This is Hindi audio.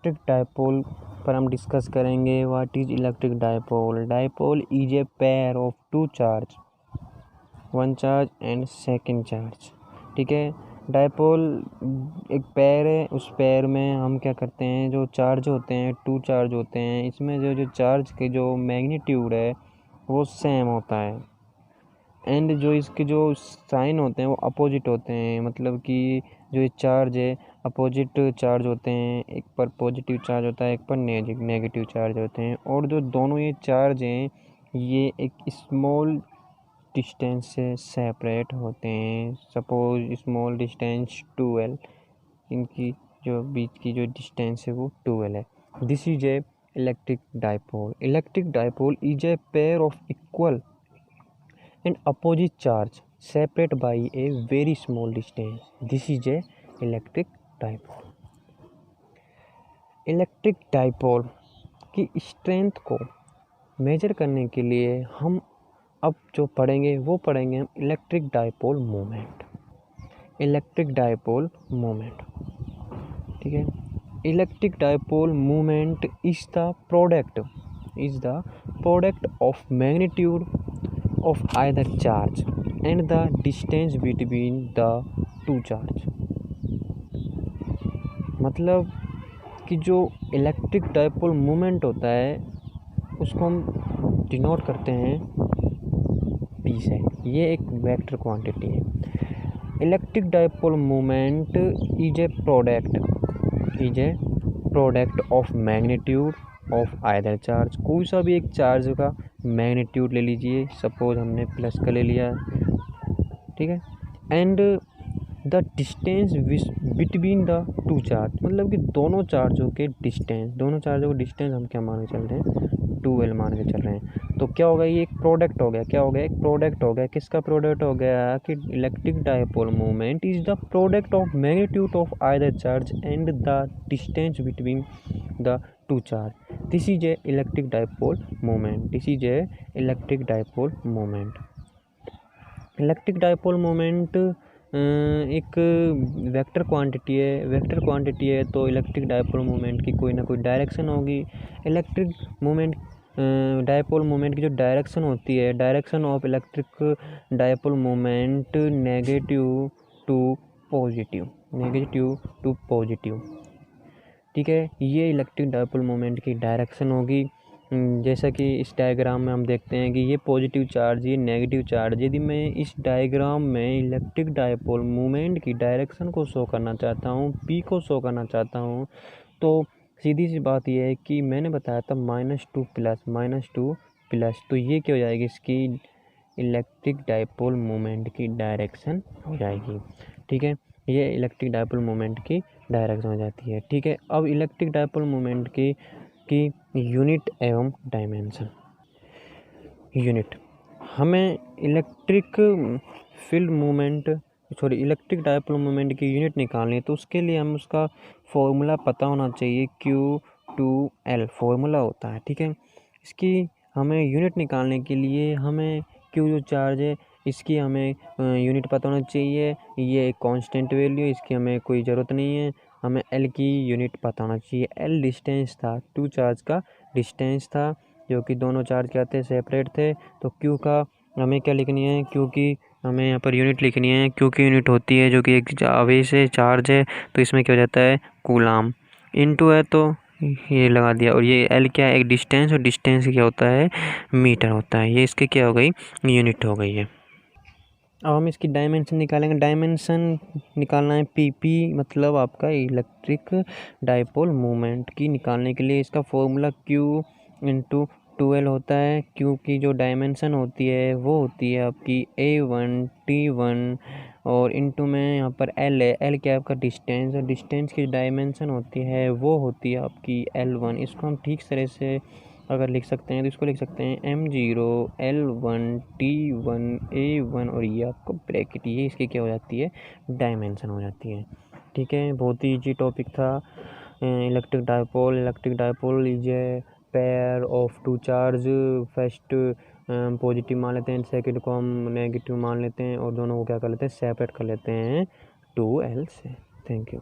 इलेक्ट्रिक डायपोल पर हम डिस्कस करेंगे what is electric dipole. Dipole is a pair of two charge, one charge and second charge. ठीक है, डायपोल एक पेयर है, उस पेयर में हम क्या करते हैं, जो चार्ज होते हैं टू चार्ज होते हैं, इसमें जो चार्ज के जो मैग्नीट्यूड है वो सेम होता है एंड जो इसके जो साइन होते हैं वो अपोजिट होते हैं। मतलब कि जो ये चार्ज है अपोजिट चार्ज होते हैं, एक पर पॉजिटिव चार्ज होता है, एक पर नेगेटिव चार्ज होते हैं। और जो दोनों ये चार्ज हैं ये एक स्मॉल डिस्टेंस से सेपरेट होते हैं। सपोज स्मॉल डिस्टेंस 2L, इनकी जो बीच की जो डिस्टेंस है वो 2L है। This is a electric dipole. Electric dipole is a pair of equal and opposite charge separate by a very small distance. This is a electric dipole. Electric dipole की स्ट्रेंथ को मेजर करने के लिए हम अब जो पढ़ेंगे वो पढ़ेंगे हम electric dipole moment. Electric dipole moment, ठीक है। Electric dipole moment is the product of magnitude of either charge and the distance between the two charge। मतलब कि जो इलेक्ट्रिक डायपोल मोमेंट होता है उसको हम डिनोट करते हैं P से। ये एक वेक्टर क्वांटिटी है। Electric dipole moment is a product of magnitude of either charge. कोई सा भी एक चार्ज का मैग्नीट्यूड ले लीजिए, सपोज हमने प्लस का ले लिया, ठीक है, and the distance between the two charge. मतलब कि दोनों चार्जों के डिस्टेंस हम क्या मान के चल रहे हैं, 2L मान के चल रहे हैं। तो क्या होगा, ये एक प्रोडक्ट हो गया। क्या हो गया, एक प्रोडक्ट हो गया। किसका प्रोडक्ट हो गया कि electric dipole moment is the product of magnitude of either charge and the distance between the two charge. This is a electric dipole moment. Electric dipole moment एक वेक्टर क्वांटिटी है। तो इलेक्ट्रिक डायपोल मोमेंट की कोई ना कोई डायरेक्शन होगी। इलेक्ट्रिक मोमेंट डायपोल मोमेंट की जो डायरेक्शन होती है, direction of electric dipole moment negative to positive. ठीक है, ये इलेक्ट्रिक डायपोल मोमेंट की डायरेक्शन होगी। जैसा कि इस डायग्राम में हम देखते हैं कि ये पॉजिटिव चार्ज, ये नेगेटिव चार्ज। यदि मैं इस डायग्राम में इलेक्ट्रिक डायपोल मोमेंट की डायरेक्शन को शो करना चाहता हूँ, P को शो करना चाहता हूँ, तो सीधी सी बात यह है कि मैंने बताया था -2 प्लस, तो ये क्या हो जाएगी, इसकी इलेक्ट्रिक डायपोल मोमेंट की डायरेक्शन हो जाएगी। ठीक है, ये इलेक्ट्रिक डायपोल मोमेंट की डायरेक्शन हो जाती है। ठीक है, अब इलेक्ट्रिक डायपोल मोमेंट की यूनिट एवं डायमेंशन। यूनिट, हमें इलेक्ट्रिक डायपोल मोमेंट की यूनिट निकालनी है, तो उसके लिए हम उसका फॉर्मूला पता होना चाहिए। Q2L फॉर्मूला होता है। ठीक है, इसकी हमें यूनिट निकालने के लिए हमें Q जो चार्ज है इसकी हमें यूनिट पता होना चाहिए। ये एक कांस्टेंट वैल्यू है, इसकी हमें कोई ज़रूरत नहीं है। हमें L की यूनिट पता होना चाहिए। L डिस्टेंस था, टू चार्ज का डिस्टेंस था, जो कि दोनों चार्ज क्या थे, सेपरेट थे। तो Q का हमें क्या लिखनी है, क्योंकि हमें यहाँ पर यूनिट लिखनी है। Q की यूनिट होती है जो कि एक आवेश है, चार्ज है, तो इसमें क्या हो जाता है, कूलाम। इनटू है तो ये लगा दिया, और ये L क्या है, एक डिस्टेंस, और डिस्टेंस क्या होता है, मीटर होता है। ये इसकी क्या हो गई, यूनिट हो गई है। अब हम इसकी डायमेंशन निकालेंगे। डायमेंशन निकालना है PP, मतलब आपका इलेक्ट्रिक डायपोल मोमेंट की निकालने के लिए इसका फॉर्मूला Q/2L होता है। Q की जो डायमेंशन होती है वो होती है आपकी A1 T1, और इनटू में यहाँ पर L है। L क्या है, आपका डिस्टेंस, और डिस्टेंस की डायमेंशन होती है वो होती है आपकी L1। इसको हम ठीक तरह से अगर लिख सकते हैं तो इसको लिख सकते हैं M0 L1 T1 A1, और ये आपको ब्रैकेट, ये इसकी क्या हो जाती है, डायमेंशन हो जाती है। ठीक है, बहुत ही ईजी टॉपिक था electric dipole is a pair of two charge. First positive मान लेते हैं, सेकंड को हम नेगेटिव मान लेते हैं, और दोनों को क्या कर लेते हैं, सेपरेट कर लेते हैं 2L से। Thank you.